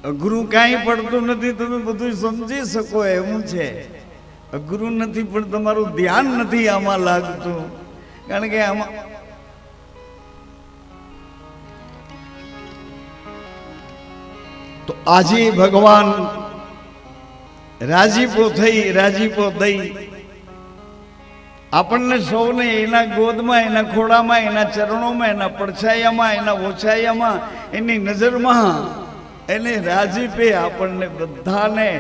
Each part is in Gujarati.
અઘરું કાંઈ પડતું નથી, તમે બધું સમજી શકો એવું છે. અઘરું નથી પણ તમારું ધ્યાન નથી આમાં લાગતું. કારણ કે આમાં તો આજે ભગવાન રાજીપો દઈ આપણને સૌને એના ગોદમાં, એના ખોળામાં, એના ચરણોમાં, એના પડછાયામાં, એના ઓછાયામાં, એની નજરમાં, એને રાજીપે આપણને બધાને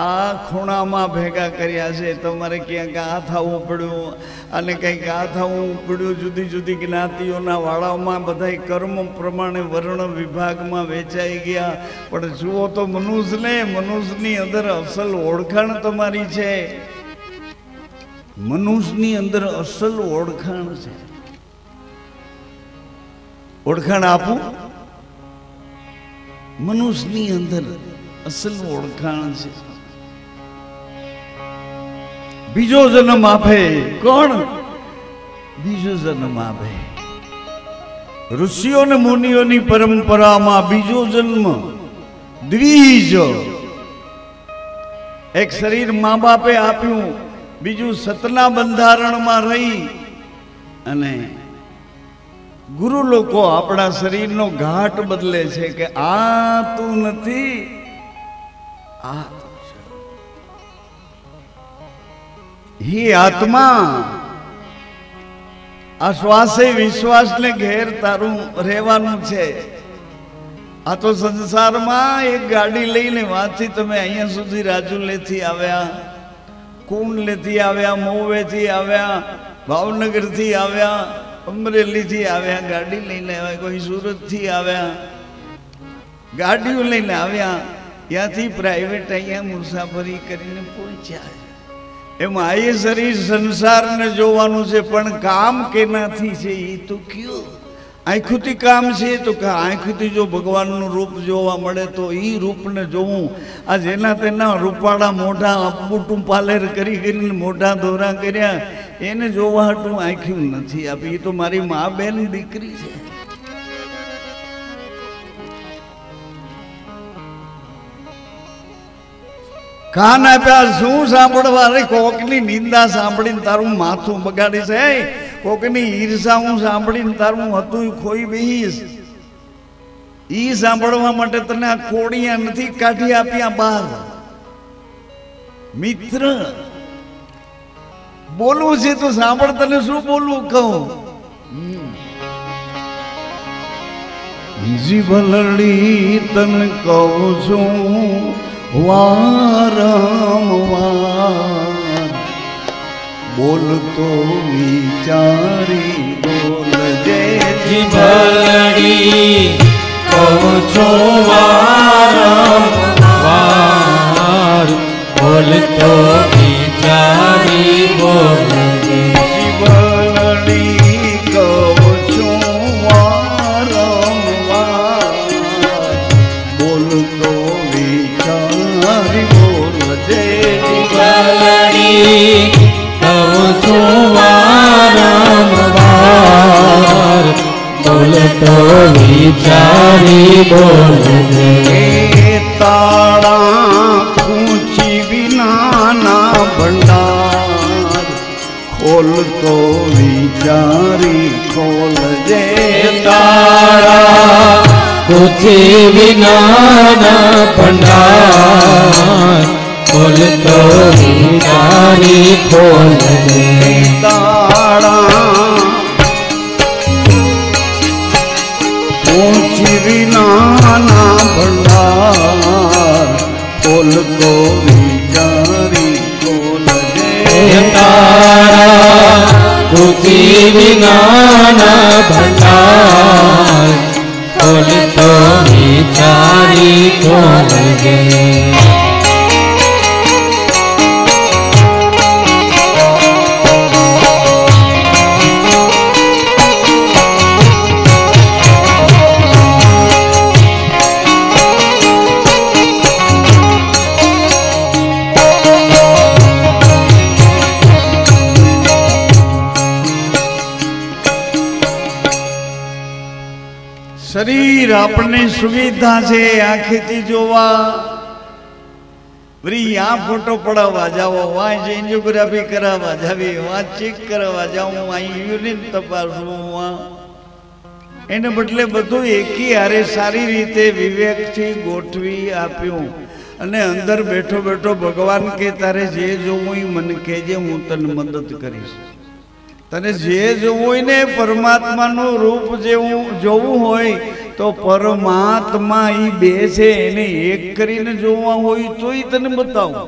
આ ખૂણામાં ભેગા કર્યા છે. તમારે ક્યાંક આ થવું પડ્યું અને કંઈક આ થવું પડ્યું. જુદી જુદી જ્ઞાતિઓના વાળામાં બધા કર્મ પ્રમાણે વર્ણ વિભાગમાં વેચાઈ ગયા. પણ જુઓ તો મનુષ્યની અંદર અસલ ઓળખાણ તમારી છે. મનુષ્યની અંદર અસલ ઓળખાણ છે. ઓળખાણ આપું? મનુષ્યની અંદર અસલ ઓળખાણ છે. બીજો જન્મ આપે કોણ? બીજો જન્મ આપે. ઋષિઓ ને મુનિઓની પરંપરામાં બીજો જન્મ દ્વિજ. એક શરીર મા બાપે આપ્યું, બીજું સતના બંધારણમાં રહી અને ગુરુ લોકો આપણા શરીરનો ઘાટ બદલે છે કે આ તું નથી, આ ही आत्मा आ श्वासे विश्वास ने घेर तारू રહેવાનું છે. આ તો સંસારમાં એક ગાડી લઈને વાંચી તમે અહીંયા સુધી રાજુલેથી આવ્યા, કુંડલેથી આવ્યા, મોવેથી આવ્યા, ભાવનગરથી આવ્યા, અમરેલીથી આવ્યા, ગાડી લઈને આવ્યા, કોઈ સુરતથી આવ્યા, ગાડીઓ લઈને આવ્યા, ત્યાંથી પ્રાઇવેટ અહીંયા મુસાફરી કરીને પહોંચ્યા. એમાં આ શરીર સંસારને જોવાનું છે, પણ કામ કેનાથી છે એ તો કયો? આંખોથી કામ છે તો આંખોથી જો ભગવાનનું રૂપ જોવા મળે તો એ રૂપને જોવું. આ જેના તેના રૂપાળા મોઢા અપબુટું પાલેર કરી કરીને મોઢા દોરા કર્યા એને જોવા હાટું આંખ્યું નથી આપી. એ તો મારી મા બેન દીકરી છે. કાન આપ્યા શું સાંભળવા? અરે કોકની નિંદા સાંભળીને તારું માથું બગાડી છે, કોકની ઈર્ષા હું સાંભળીને તારું હતું ખોઈ બેહીશ. ઈ સાંભળવા માટે તને આ કોડિયા નથી કાઢી આપ્યા બહાર. મિત્ર બોલવું છે તો સાંભળ, તને શું બોલવું કહું. જીભલડી તને કહું છું વારંવાર, બોલતો વિચારી બોલજે. જીભલડી કહું છું વારંવાર, બોલતો વિચારી બોલજે. જીભલડી કહું છું વારંવાર, બોલતો વિચારી બોલજે. જીભલડી કહું છું વારંવાર, બોલતો વિચારી બોલજે. તાળા ખૂંચી વિનાના ભંડાર, ખોલતો વિચારી ખોલજે. તારા ખૂંચી વિનાના ભંડાર, ખોલતો વિચારી ખોલજે. તાળા ખૂંચી વિનાના ભંડાર, ખોલતો વિચારી ખોલજે. તારા ખૂંચી વિનાના ભંડાર, ખોલતો વિચારી ખોલજે. શરીર મંદિર આપણને સુવિધા છે આંખેથી જોવા, વળી આ ફોટો પડાવવા જાઓ, વાં એન્જિયોગ્રાફી કરાવવા જાવી, વાં ચેક કરાવવા જાઉં, અહીં યુરિન તપાસવું, એને બદલે બધું એકી હારે સારી રીતે વિવેકથી ગોઠવી આપ્યું. અને અંદર બેઠો બેઠો ભગવાન કે તારે જે જોવું એ મને કહેજે, હું તને મદદ કરીશ. તને જે જોવું હોય ને પરમાત્માનું રૂપ જેવું જોવું હોય તો પરમાત્મા એ બે છે એને એક કરીને જોવા હોય તોય તને બતાવું,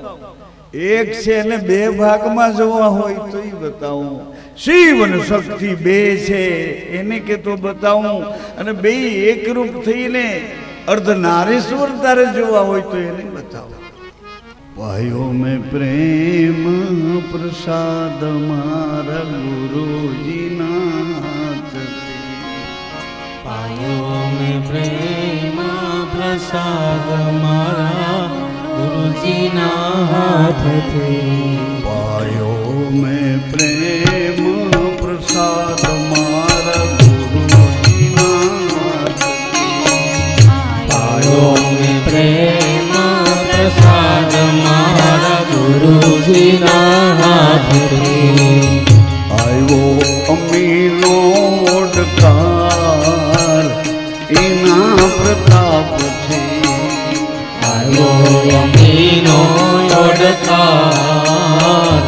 એક છે એને બે ભાગમાં જોવા હોય તોય બતાવું. શિવ અને શક્તિ બે છે એને કે તો બતાવું, અને બે એકરૂપ થઈને અર્ધનારીશ્વર તારે જોવા હોય તો એને બતાવો. ભાઈઓ મેં પ્રેમ પ્રસાદ મારા ગુરુજીના, પાયો મેં પ્રેમ પ્રસાદ મારા ગુરુજીના હાથથી, પાયો મેં પ્રેમ પ્રસાદ મારા ગુરુજીના, પાયો મેં પ્રેમ પ્રસાદ મારા ગુરુજીના હાથથી, આવ્યો અમીનો ઓડકાર એના પ્રતાપથી, આવ્યો અમીનો ઓડકાર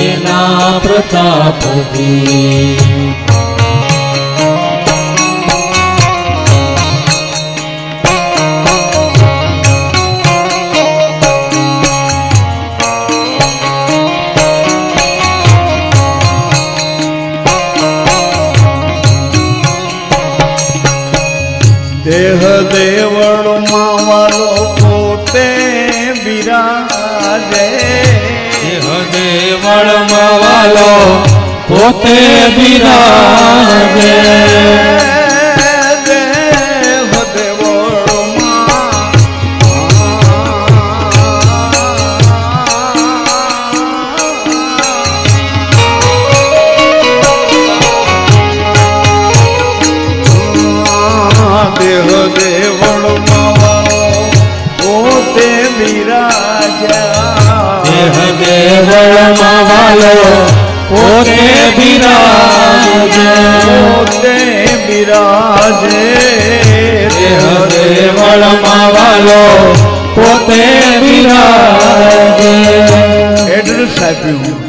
એના પ્રતાપથી. દેહ દેવળમાં વાલો પોતે બિરાજે, દેહ દેવળમાં વાલો પોતે બિરાજે, દેહ દેવળમાં દેહ દેવળમાં વાલો પોતે બિરાજ્યા, દેહ દેવળમાં વાલો પોતે બિરાજે, પોતે બિરાજે, દેહ દેવળમાં વાલો પોતે બિરાજે. એડ્રેસ આપ્યું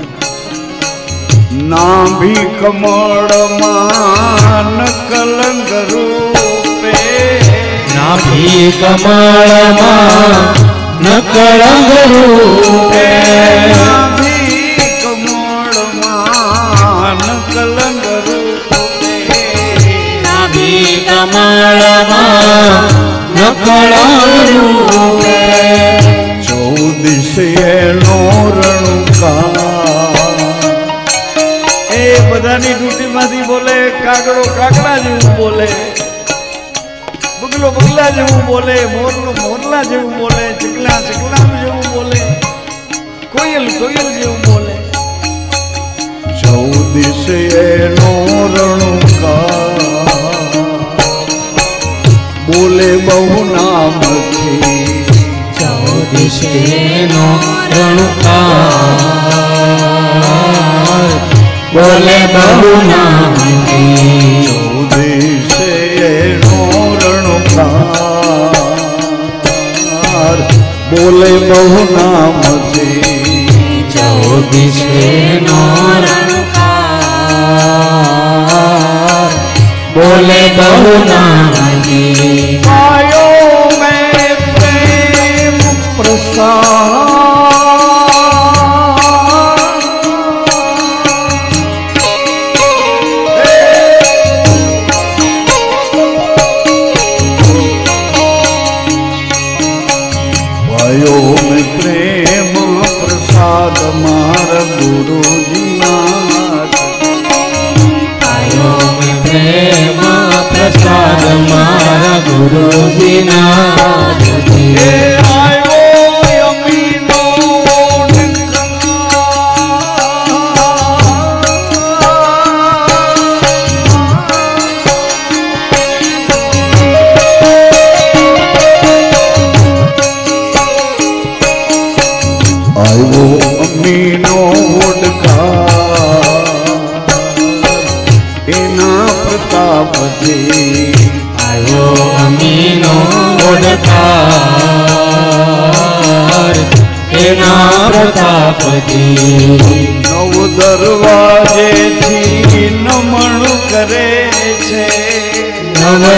નાભી કમળમાં કલંક રૂપે, નાભી કમળમાં નકળંગ રૂપે, નાભી કમળમાં કલંક રૂપે, નાભી કમળમાં નકળંગ રૂપે, ચૌદિશેનો રણુકા. એ બધાની ડ્યુટીમાંથી બોલે, કાગડો કાગડા જેવું બોલે, બગલો બગલા જેવું બોલે, મોરલું મોરલા જેવું બોલે, ચકલા ચકલા જેવું બોલે, કોયલ કોયલ જેવું બોલે. ચૌદિશેનો રણુકા બોલે બહુ નામથી, ચૌદિશેનો રણુકાર બોલે બહુ નામથી, ચૌદિશેનો રણુકાર બોલે બહુ નામથી, ચૌદિશેનો રણુકાર બોલે બહુ નામથી. આયો મેં પ્રેમ પ્રસાદ આયો મેં પ્રેમ પ્રસાદ મારા ગુરુજીના, આયો મેં પ્રેમ પ્રસાદ મારા ગુરુજીના, એ આયો અમીનો ઓડકાર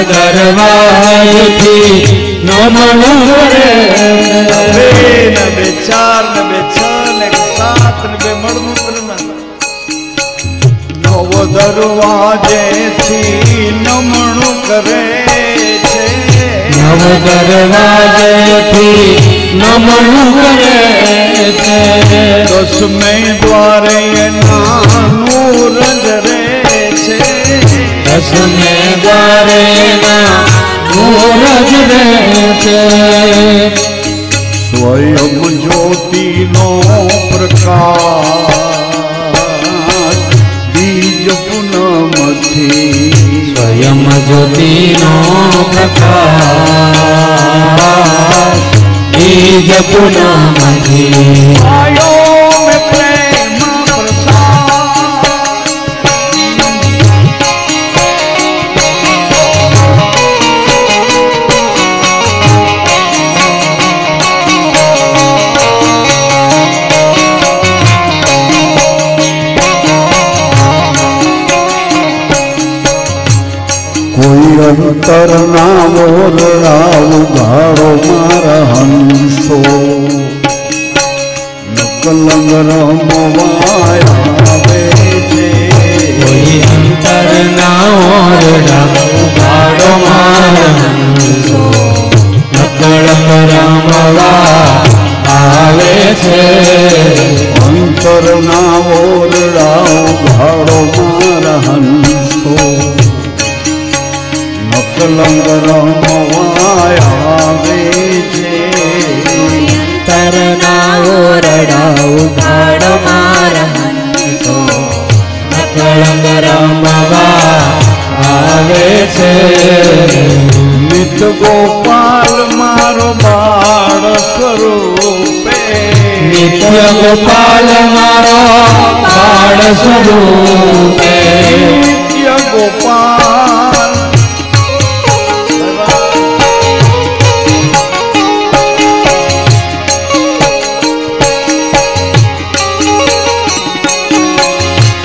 ગરવાથી નમણું કરે બે ને બે ચાર ને બે છ ને સાત ને બે મળમૂત્ર નવ દરવાજેથી નમણું કરે છે નવ દરવાજેથી નમણું કરે છે દસમે દ્વારે એના નૂર જ રહે છે દસમે દ્વારે ના નૂર જ રહે છે સ્વયં જ્યોતિનો પ્રકાશ બીજ પૂનમથી સ્વયં જ્યોતિનો પ્રકાશ બીજ પૂનમથી આયો મેં પ્રેમ પ્રસાદ કોઈ અંતર ના મોરડાવ ગાળો મારા હંસો નકલંગ રમવાય આવે છે કોઈ અંતર ના ઓરડા ગાડો મારહંસો નકળંગ રમવા આવે છે અંતર ના ઓરડાવ ગાળો મારા હંસો નકલંગ રમવાય આવે છે તરના ઓરડા ઉઘાડ મારહંસો નકળંગ રમવા આવે છે નિત ગોપાલ મારો બાળ સ્વરૂપે નિત્ય ગોપાલ મારો બાળ સ્વરૂપે નિત્ય ગોપાલ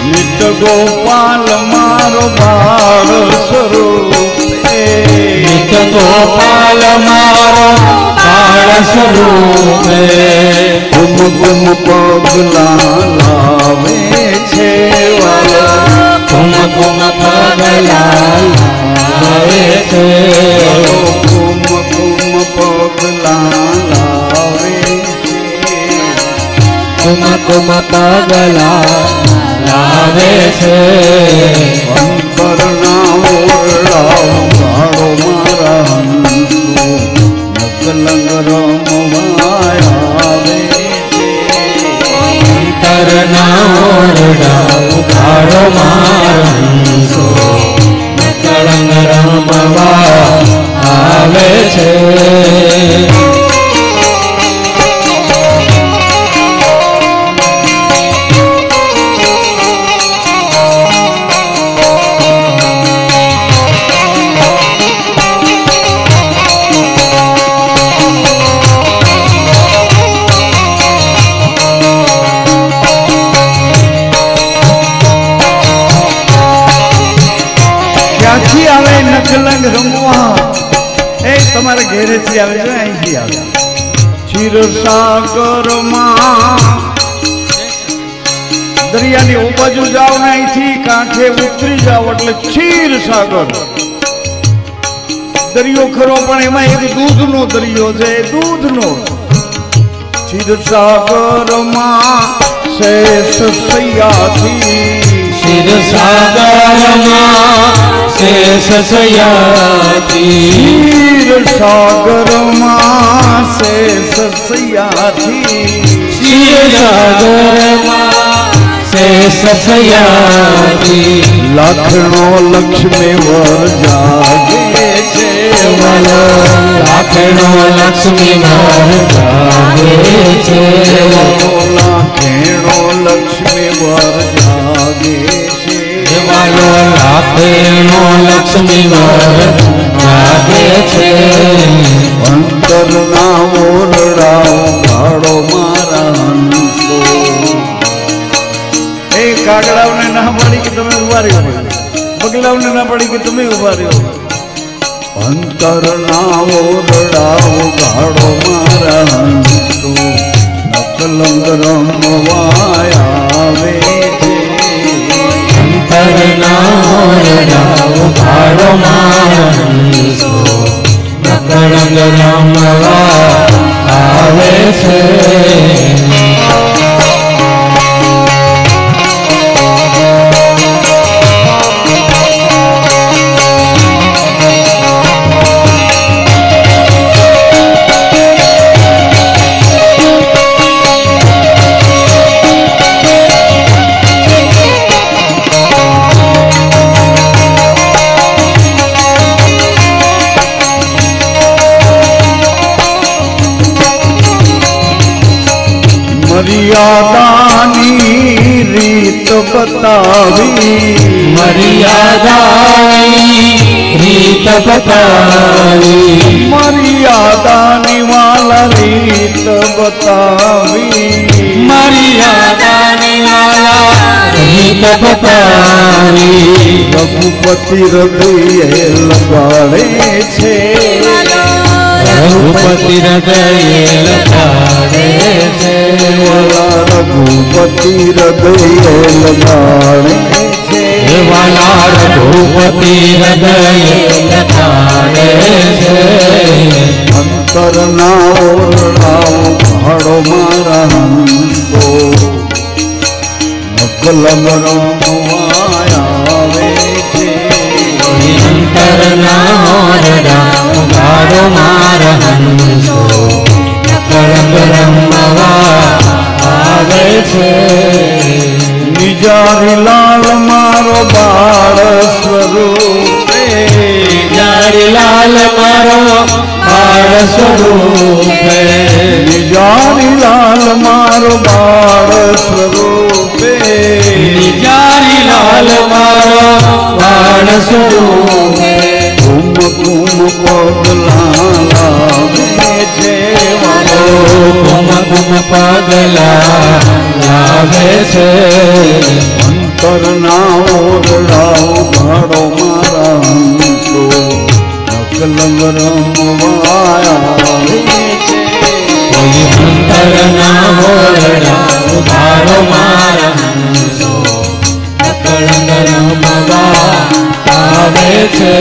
નિત્ય ગોપાલ મારો બાળ સ્વરૂપે નિત્ય ગોપાલ મારો બાળ સ્વરૂપે ગુમ ગુમ પગલા લાવે છે વાલા કુમ કુમ પગલા લાવે છે ગુમ ગુમ પગલા લાવે છે કુમ કુમ પગલા લાવે છે અંતરના ઓરડાવ ગાળો મારા હંસો નકલંગ રમવાય આવે છે અંતરના ઓરડા ઉઘાડો મારહંસો નકળંગ રમવા આવે છે ક્યાંથી આવે નકલંગ રમવા એ તમારે ઘેરેથી આવે છે અહીંથી આવે ક્ષીરસાગરમાં દરિયાની ઓ બાજુ જાઓ ને અહીંથી કાંઠે ઉતરી જાઓ એટલે ક્ષીરસાગર દરિયો ખરો પણ એમાં એક દૂધનો દરિયો છે એ દૂધનો ક્ષીરસાગરમાં શેષ સૈયાથી ક્ષીરસાગરમાં શેષ સયાતી ક્ષીરસાગરમાં શેષ સૈયાથી ક્ષીરસાગરમાં શેષ સયાતી લાખણો લક્ષ્મી વર જાગે છે વલો લાખણો લક્ષ્મી વર જાગે છે લાખેણો લક્ષ્મી વર જાગે છે વલો લાખણો લક્ષ્મી વર જાગે છે અંતરના ઓરડા ગાળો મારા હંસો એ કાગડાઓને ના પાડી કે તમે ઉભા રહ્યો બગલાઓને ના પાડી કે તમે ઉભા રહ્યો અંતરના ઓરડાઓ ગાડો મારા હંસો નકલંગ રમવાય આવે છે. અંતરના ઓરડાઓ ગાડો મારા હંસો નકલંગ રમવા આવે છે. મર્યાદાની રીત બતાવી મર્યાદાની રીત બતાવી મર્યાદાની વાલા રીત બતાવી મર્યાદાની વાલા રીત બતાવી રઘુપતિ હૃદયે લગાડે છે રઘુપતિ હૃદયે લગાડે છે વાલા રઘુપતિ હૃદયે લગાડે છે વાલા રઘુપતિ હૃદયે લગાડે છે અંતરના ઓરડાઓ ભાડો મારા હંસો નકલંગ રમવાય આવે છે. અંતરના ઓરડાઓ ગાડો મારા હંસો નકલંગ રમવા આવે છે. નિજારી લાલ મારો બાળ સ્વરૂપે નિજારી લાલ મારો બાળ સ્વરૂપે નિજારી લાલ મારો બાળ સ્વરૂપે નિજારી લાલ મારો બાળ સ્વરૂપે કુમ કુમ પગલા લાવે છે કુમ કુમ પગલા લાવે છે. અંતરના ઓરડાઓ ભાડો મારા હંસો નકલંગ રમવાય આવે છે. અંતરના ઓરડાઓ ભાડો મારા હંસો નકલંગ રમવા આવે છે.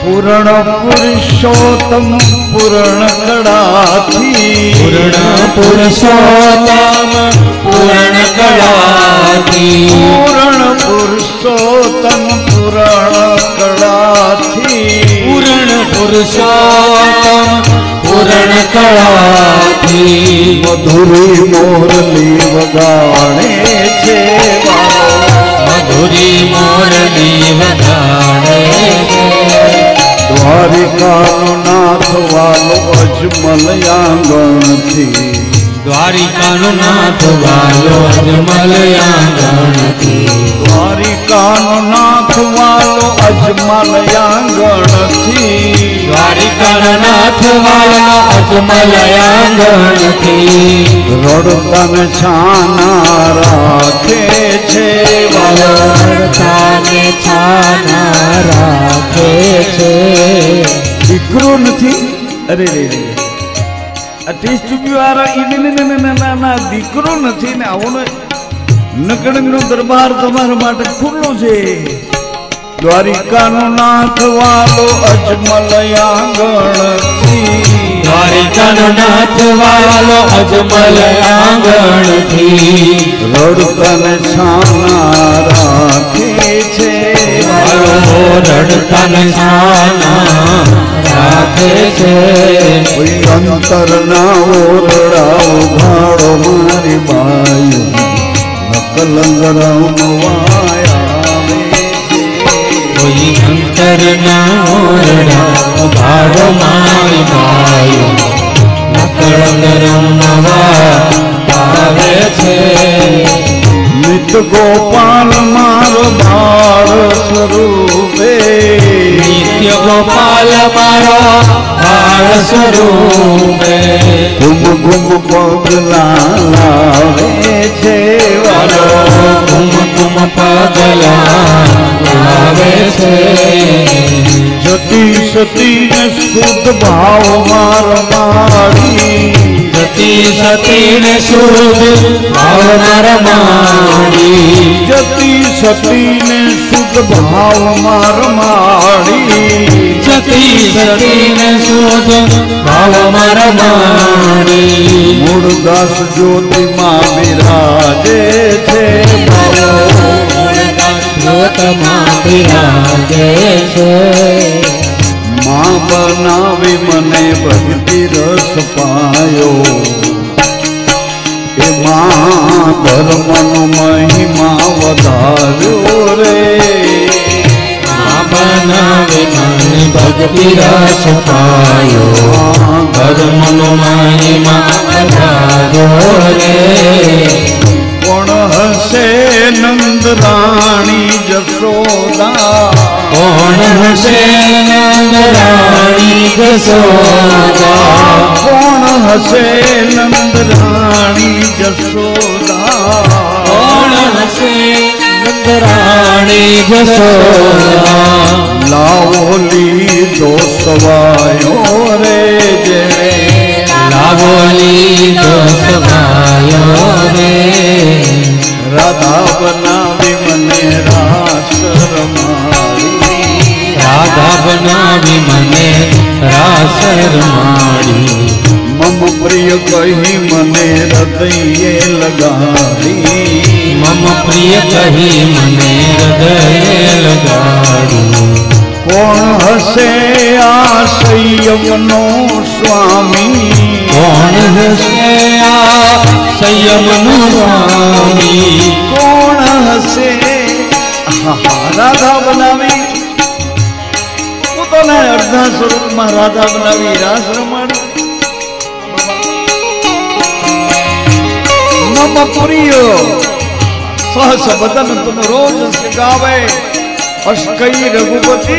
પૂર્ણ પુરુષોત્તમ પૂર્ણ કળાથી પૂર્ણ પુરુષોત્તમ પૂર્ણ કળાથી પૂર્ણ પુરુષોત્તમ પૂર્ણ કળાથી પૂર્ણ પુરુષોત્તમ પૂર્ણ કળાથી મધુરી મોરલી વગાડે છે મધુરી મોરલી વગાડે છે દ્વારિકાનો નાથ વાલો અજમલ આંગણથી દ્વારિકાનો નાથ વાલો અજમલ આંગણથી દ્વારિકાનો નાથ વાલો અજમલ આંગણથી દ્વારિકાનો નાથ વાલો અજમલ આંગણથી રડતન છાના રાખે છે રડતાને છાના રાખે છે. દીકરો નથી અરે રે રે આ ટેસ્ટ વાળા ના દીકરો નથી ને આવો નકળંગનો દરબાર તમારા માટે ખુલ્લો છે. દ્વારિકાનો નાથ વાલો અજમલ આંગણથી દ્વારિકાનો નાથ વાલો અજમલ આંગણથી રડતન છાના રાખે છે રડતન છાના રાખે છે. અંતરના ઓરડાઓ ભાડો મારી બાયું નકલંગ રમવાય આવે છે. કોઈ અંતરના ઓરડા ભાડો મારી બાયું રમવા આવે છે. નિત ગોપાલ મારો બાળ સ્વરૂપે, નિત્ય ગોપાલ મારો બાળ સ્વરૂપે, ઘુમ ઘુમ પગલા લાવે છે વાલો, ઘુમ ઘુમ પગલા લાવે છે. જતી સતી ને શુદ્ધ ભાવ માર માડી, જતી સતી ને શુદ્ધ ભાવ માર માડી, જતી સતી ને શુદ્ધ ભાવ માર માડી, જતી સતી ને શુદ્ધ ભાવ માર માડી. મૂળદાસ જ્યોતિમાં બિરાજે છે ભાવો, જ્યોતમાં બિરાજે છે. માં બનાવી મને ભક્તિ રસ પાયો, એ માં ધર્મનો મહિમા વધાર્યો રે, માં બનાવે મને ભક્તિ રસ પાયો, ધર્મનો મહિમા વધાર્યો રે. કોણ હશે નંદ રાણી જશોદા, કોણ હશે નંદ રાણી જશોદા, કોણ હશે નંદ રાણી જશોદા, કોણ હશે નંદ રાણી જશોદા. લાવો લીધો સવાયો રે જેણે, લાવો લીધો સવાયો રે, રાધા બનાવી મને રાસ રમાડી, રાધા બનાવી મને રાસ રમાડી. મમ પ્રિય કહી મને હૃદયે લગાડી, મમ પ્રિય કહી મને હૃદય લગાડી. કોણ હશે આ સંયમનો સ્વામી, કોણ હશે આ સંયમનું સ્વામી, કોણ હશે રાધા બનાવી, પોતાના અર્ધા સ્વરૂપમાં રાધા બનાવી રાસ રમાડી. મમ પ્રિય સહસ બદન તુમ રોજ ગાવે, અસ કઈ રઘુપતિ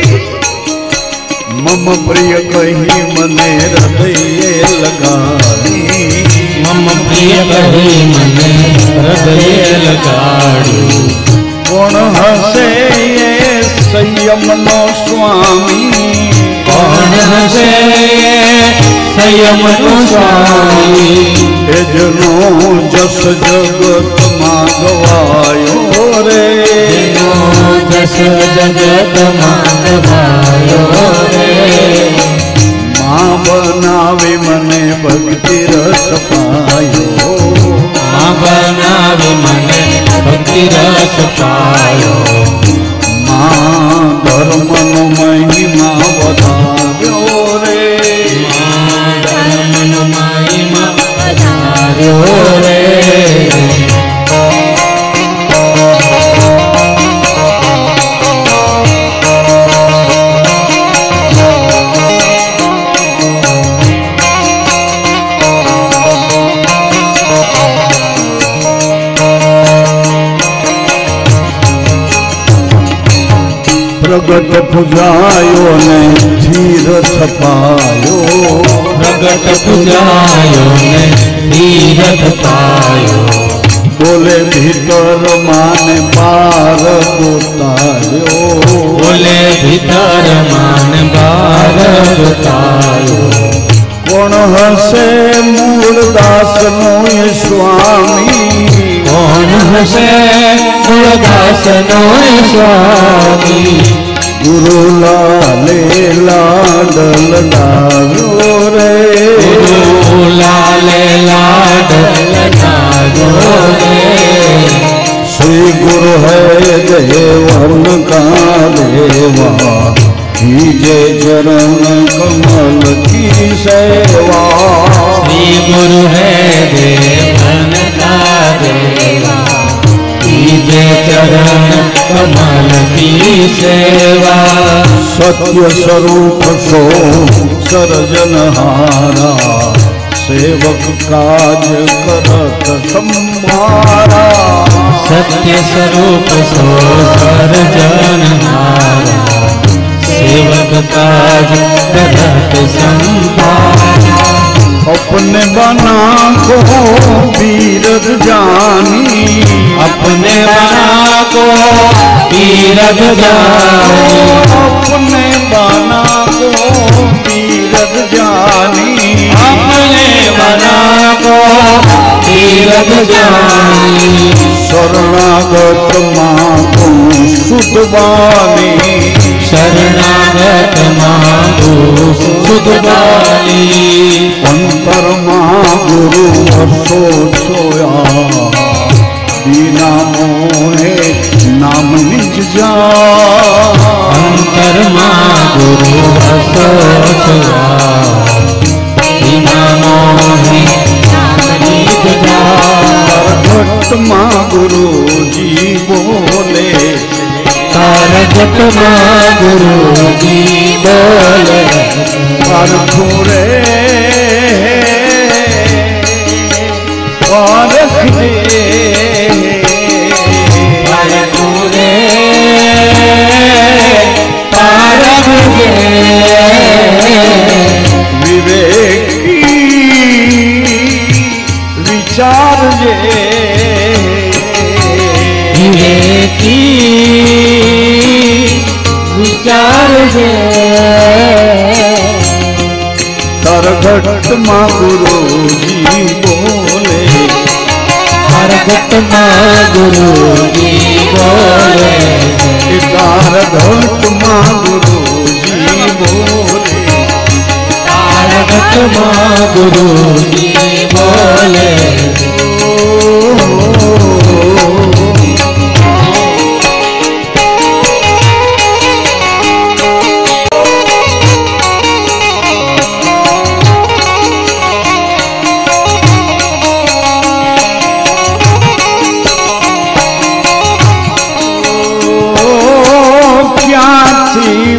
મમ પ્રિય કહી મને હૃદયે લગાડી, મમ પ્રિય કહી મને હૃદય લગાડી. કોણ હશે એ સંયમનો સ્વામી, કોણ હશે સંયમનું સ્વામી, એ જનો જસ જગતમાં ગવાયો રે, જેનો જસ જગતમાં ગવાયો રે. માં બનાવી મને ભક્તિ રસ પાયો, માં બનાવી મને ભક્તિ રસ પાયો, માં ધર્મનો મહિમા વધાર્યો રે, માં ધર્મનો મહિમા વધાર્યો રે. પ્રગટ પૂજાયો ને ધીર છપાયો, પ્રગટ પૂજાયો ને ધીરથ પાયો, બોલે ભીતર માને પાર ઉતાર્યો, બોલે ભીતર માન બાર ઉતાર્યો. કોણ હશે મૂળદાસનો એ સ્વામી, કોણ હશે મૂળદાસનો સ્વામી, ગુરુ લાલે લાડ લડાવ્યો રે, ગુરુ લાલે લાડ લડાવ્યો રે. શ્રી ગુરુ હૈ દેવન કા દેવા, कीजे चरण कमल की सेवा। श्री गुरु है देवन का देवा, कीजे चरण कमल की सेवा। सत्य स्वरूप सो सर्जनहारा, सेवक काज करत संभारा, सत्य स्वरूप सो सर्जनहारा, सेवक काज करत संभारा। अपने बना को बीरज जानी, अपने बना को बीरज जानी, अपने बना को बीरज जानी, अपने बना को बीरज जानी। शरणागत माँ सुतवानी, शरणागत माँ सुतवानी। अंतर माँ गुरु हसो सोया, बिना मोहे नाम निज जा। अंतर माँ गुरु हसो सोया, बिना मोहे नाम निज जा। भट्ट माँ गुरु जी बोले, कारगत माँ गुरु जी बोले। परखुरे पारख दे, परखुरे पारख दे। विवेकी विचार जे, विवेकी विचार जे। तरघट माँ गुरु जी बोले, तरघट माँ गुरु जी बोले। तरघट माँ गुरु जी बोले, तरघट माँ गुरु जी बोले।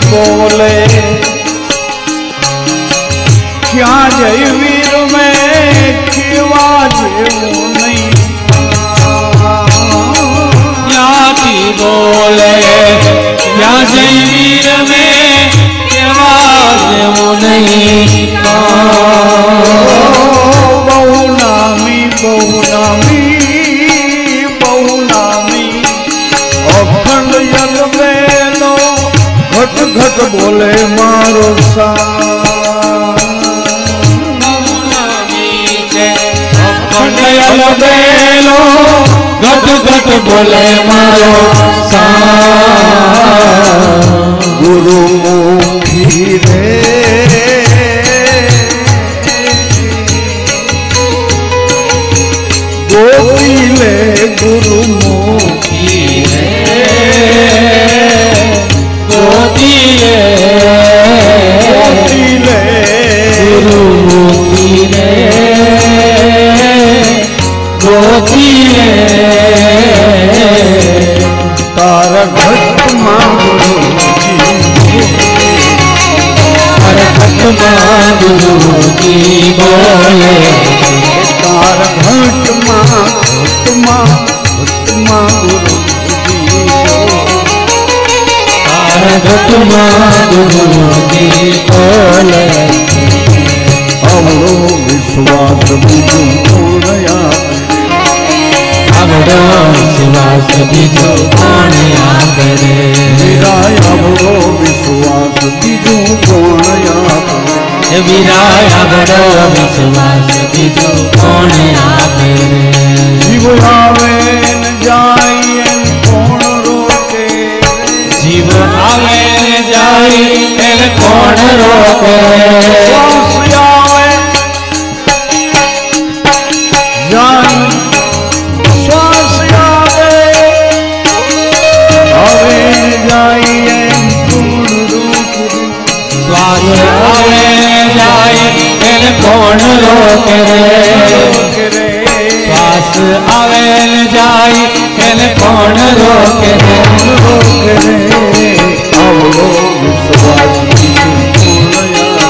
बोले क्या जय वीर में केवा जेवू नहीं, ज्ञाति बोले क्या जय वीर में केवा जेवू नहीं। बहुनामी बहुनामी बहुनामी, अखंड यल बेलो घट घट बोले मारो सा। अखंड यल बेलो घट घट बोले मारो सा। गुरु मुखी रे गोपीले, गुरु मुखी रे गोपीले, गोपीले, गुरु मुखी रे गोपीले। तारघट माँ गुरु जी, तारघट माँ गुरु जी बोले। तारघट माँ गुरु जी, तारघट माँ गुरु जी बोले। अवरो विश्वास बीजू पूर्णया, अवरो विश्वास बीजू पूर्णया करे। विराय अवरो विश्वास बीजू पूर्णया, विराय अवरो विश्वास बीजू पूर्णया करे। जीव आवे न जाए कौन रोके, जीव आवे न जाए कौन रोके। श्वास आवे जाए, श्वास आवे न जाए कौन रोके, श्वास आवे जाए कौन रोके रे। श्वास आवे जाए कौन रोके रे। अवरो विश्वास बीजू पूर्णया,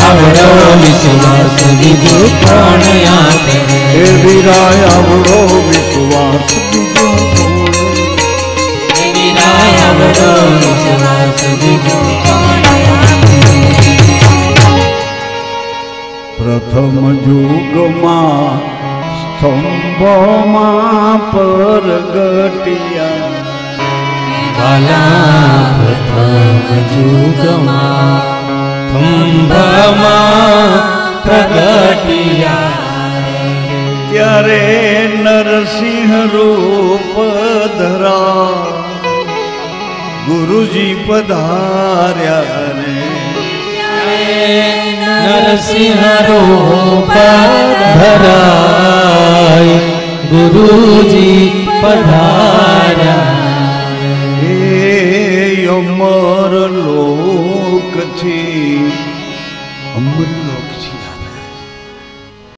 अवरो વિશ્વાસ બીજું કોણ આપે હે વીરાય આવડો વિશ્વાસ બીજો વીરાય આવડો વિશ્વાસ બીજું કોણ પ્રથમ યુગમાં સ્તંભમાં પરગટિયા વાલા પ્રથમ યુગમાં સ્તંભમાં પ્રગટિયા ત્યારે નરસિંહ રૂપ ધરા ગુરુજી પધાર્યા ને નરસિંહ રૂપ ધરાય ગુરુજી પધાર્યા હે અમર લોકથી અમર